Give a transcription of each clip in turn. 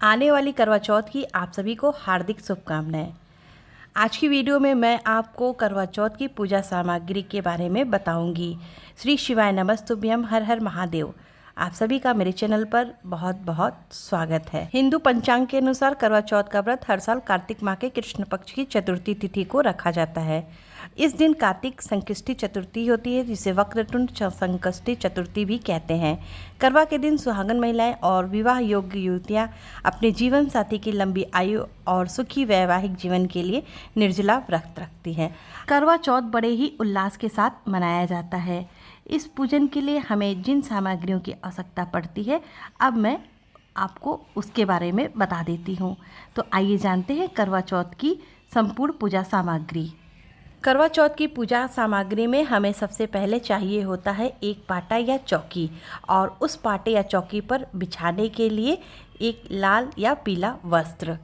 आने वाली करवा चौथ की आप सभी को हार्दिक शुभकामनाएं। आज की वीडियो में मैं आपको करवा चौथ की पूजा सामग्री के बारे में बताऊंगी। श्री शिवाय नमस्तुभ्यम, हर हर महादेव। आप सभी का मेरे चैनल पर बहुत बहुत स्वागत है। हिंदू पंचांग के अनुसार करवा चौथ का व्रत हर साल कार्तिक माह के कृष्ण पक्ष की चतुर्थी तिथि को रखा जाता है। इस दिन कार्तिक संकष्टी चतुर्थी होती है, जिसे वक्रतुंड संकष्टी चतुर्थी भी कहते हैं। करवा के दिन सुहागन महिलाएं और विवाह योग्य युवतियां अपने जीवन साथी की लंबी आयु और सुखी वैवाहिक जीवन के लिए निर्जला व्रत रखती हैं। करवा चौथ बड़े ही उल्लास के साथ मनाया जाता है। इस पूजन के लिए हमें जिन सामग्रियों की आवश्यकता पड़ती है, अब मैं आपको उसके बारे में बता देती हूँ। तो आइए जानते हैं करवा चौथ की संपूर्ण पूजा सामग्री। करवा चौथ की पूजा सामग्री में हमें सबसे पहले चाहिए होता है एक पाटा या चौकी, और उस पाटे या चौकी पर बिछाने के लिए एक लाल या पीला वस्त्र।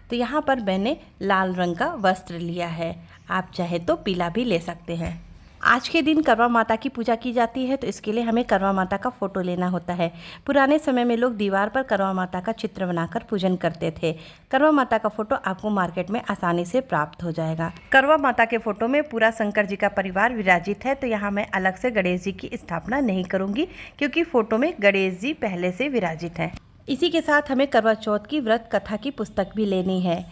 तो यहाँ पर मैंने लाल रंग का वस्त्र लिया है, आप चाहे तो पीला भी ले सकते हैं। आज के दिन करवा माता की पूजा की जाती है, तो इसके लिए हमें करवा माता का फ़ोटो लेना होता है। पुराने समय में लोग दीवार पर करवा माता का चित्र बनाकर पूजन करते थे। करवा माता का फ़ोटो आपको मार्केट में आसानी से प्राप्त हो जाएगा। करवा माता के फ़ोटो में पूरा शंकर जी का परिवार विराजित है, तो यहाँ मैं अलग से गणेश जी की स्थापना नहीं करूँगी, क्योंकि फ़ोटो में गणेश जी पहले से विराजित हैं। इसी के साथ हमें करवा चौथ की व्रत कथा की पुस्तक भी लेनी है।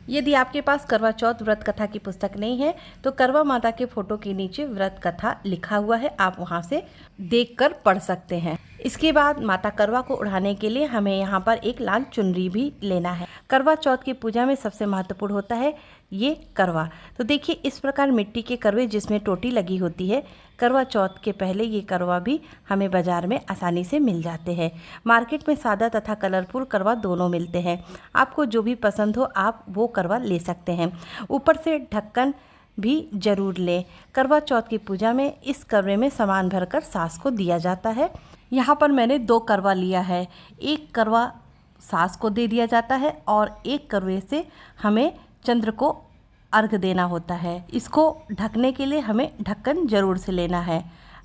यदि आपके पास करवा चौथ व्रत कथा की पुस्तक नहीं है, तो करवा माता के फोटो के नीचे व्रत कथा लिखा हुआ है, आप वहां से देखकर पढ़ सकते हैं। इसके बाद माता करवा को उड़ाने के लिए हमें यहाँ पर एक लाल चुनरी भी लेना है। करवा चौथ की पूजा में सबसे महत्वपूर्ण होता है ये करवा। तो देखिए, इस प्रकार मिट्टी के करवे जिसमें टोटी लगी होती है, करवा चौथ के पहले ये करवा भी हमें बाज़ार में आसानी से मिल जाते हैं। मार्केट में सादा तथा कलरफुल करवा दोनों मिलते हैं। आपको जो भी पसंद हो आप वो करवा ले सकते हैं। ऊपर से ढक्कन भी जरूर लें। करवा चौथ की पूजा में इस करवे में सामान भरकर सास को दिया जाता है। यहाँ पर मैंने 2 करवा लिया है। एक करवा सास को दे दिया जाता है और एक करवे से हमें चंद्र को अर्घ देना होता है। इसको ढकने के लिए हमें ढक्कन जरूर से लेना है।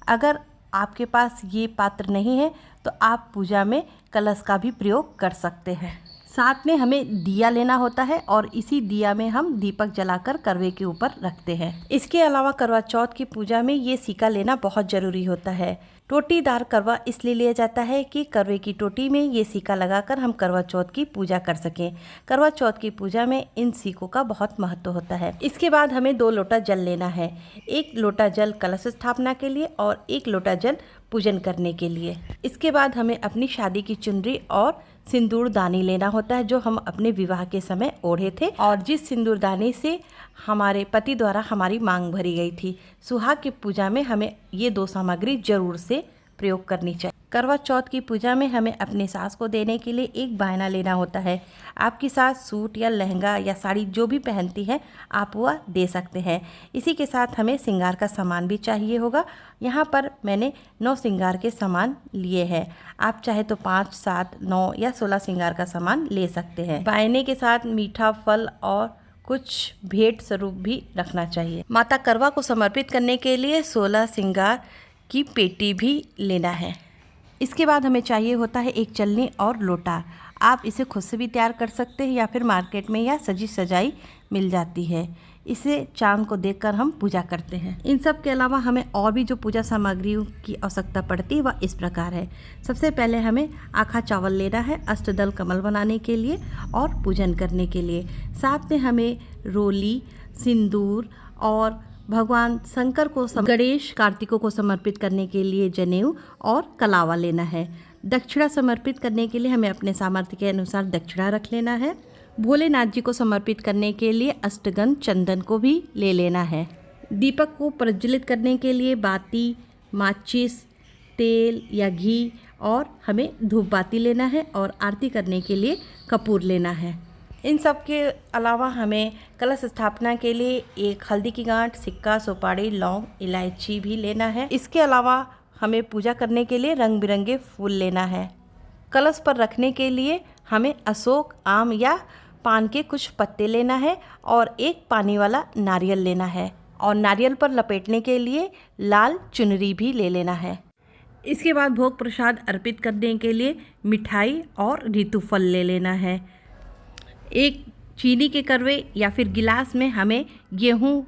अगर आपके पास ये पात्र नहीं है तो आप पूजा में कलश का भी प्रयोग कर सकते हैं। साथ में हमें दिया लेना होता है और इसी दिया में हम दीपक जलाकर करवे के ऊपर रखते हैं। इसके अलावा करवा चौथ की पूजा में ये सिक्का लेना बहुत ज़रूरी होता है। टोटीदार करवा इसलिए लिया जाता है कि करवे की टोटी में ये सिक्का लगाकर हम करवा चौथ की पूजा कर सकें। करवा चौथ की पूजा में इन सिक्कों का बहुत महत्व होता है। इसके बाद हमें 2 लोटा जल लेना है। 1 लोटा जल कलश स्थापना के लिए और 1 लोटा जल पूजन करने के लिए। इसके बाद हमें अपनी शादी की चुनरी और सिंदूर दानी लेना होता है, जो हम अपने विवाह के समय ओढ़े थे और जिस सिंदूर दानी से हमारे पति द्वारा हमारी मांग भरी गई थी। सुहाग की पूजा में हमें ये 2 सामग्री जरूर से प्रयोग करनी चाहिए। करवा चौथ की पूजा में हमें अपनी सास को देने के लिए एक बायना लेना होता है। आपकी सास सूट या लहंगा या साड़ी जो भी पहनती है आप वह दे सकते हैं। इसी के साथ हमें श्रृंगार का सामान भी चाहिए होगा। यहाँ पर मैंने 9 श्रृंगार के सामान लिए हैं। आप चाहे तो 5, 7, 9 या 16 श्रृंगार का सामान ले सकते हैं। बायने के साथ मीठा फल और कुछ भेंट स्वरूप भी रखना चाहिए। माता करवा को समर्पित करने के लिए 16 श्रृंगार की पेटी भी लेना है। इसके बाद हमें चाहिए होता है एक चलनी और लोटा। आप इसे खुद से भी तैयार कर सकते हैं या फिर मार्केट में या सजी सजाई मिल जाती है। इसे चांद को देखकर हम पूजा करते हैं। इन सब के अलावा हमें और भी जो पूजा सामग्रियों की आवश्यकता पड़ती है वह इस प्रकार है। सबसे पहले हमें आखा चावल लेना है अष्टदल कमल बनाने के लिए और पूजन करने के लिए। साथ में हमें रोली, सिंदूर और भगवान शंकर को, गणेश कार्तिकों को समर्पित करने के लिए जनेऊ और कलावा लेना है। दक्षिणा समर्पित करने के लिए हमें अपने सामर्थ्य के अनुसार दक्षिणा रख लेना है। भोलेनाथ जी को समर्पित करने के लिए अष्टगंध चंदन को भी ले लेना है। दीपक को प्रज्वलित करने के लिए बाती, माचिस, तेल या घी और हमें धूप बाती लेना है और आरती करने के लिए कपूर लेना है। इन सब के अलावा हमें कलश स्थापना के लिए एक हल्दी की गांठ, सिक्का, सुपारी, लौंग, इलायची भी लेना है। इसके अलावा हमें पूजा करने के लिए रंग बिरंगे फूल लेना है। कलश पर रखने के लिए हमें अशोक, आम या पान के कुछ पत्ते लेना है और एक पानी वाला नारियल लेना है और नारियल पर लपेटने के लिए लाल चुनरी भी ले लेना है। इसके बाद भोग प्रसाद अर्पित करने के लिए मिठाई और ऋतु फल ले लेना है। एक चीनी के करवे या फिर गिलास में हमें गेहूँ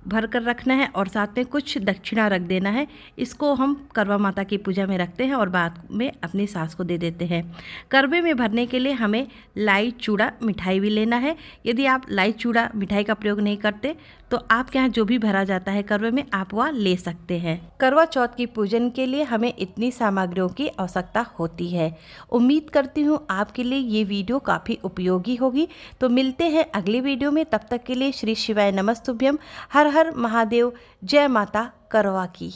भर कर रखना है और साथ में कुछ दक्षिणा रख देना है। इसको हम करवा माता की पूजा में रखते हैं और बाद में अपनी सास को दे देते हैं। करवे में भरने के लिए हमें लाई चूड़ा मिठाई भी लेना है। यदि आप लाई चूड़ा मिठाई का प्रयोग नहीं करते तो आपके यहाँ जो भी भरा जाता है करवे में आप वह ले सकते हैं। करवा चौथ की पूजन के लिए हमें इतनी सामग्रियों की आवश्यकता होती है। उम्मीद करती हूँ आपके लिए ये वीडियो काफ़ी उपयोगी होगी। तो मिलते हैं अगली वीडियो में, तब तक के लिए श्री शिवाय नमस्तुभ्यम। हर हर महादेव। जय माता करवा की।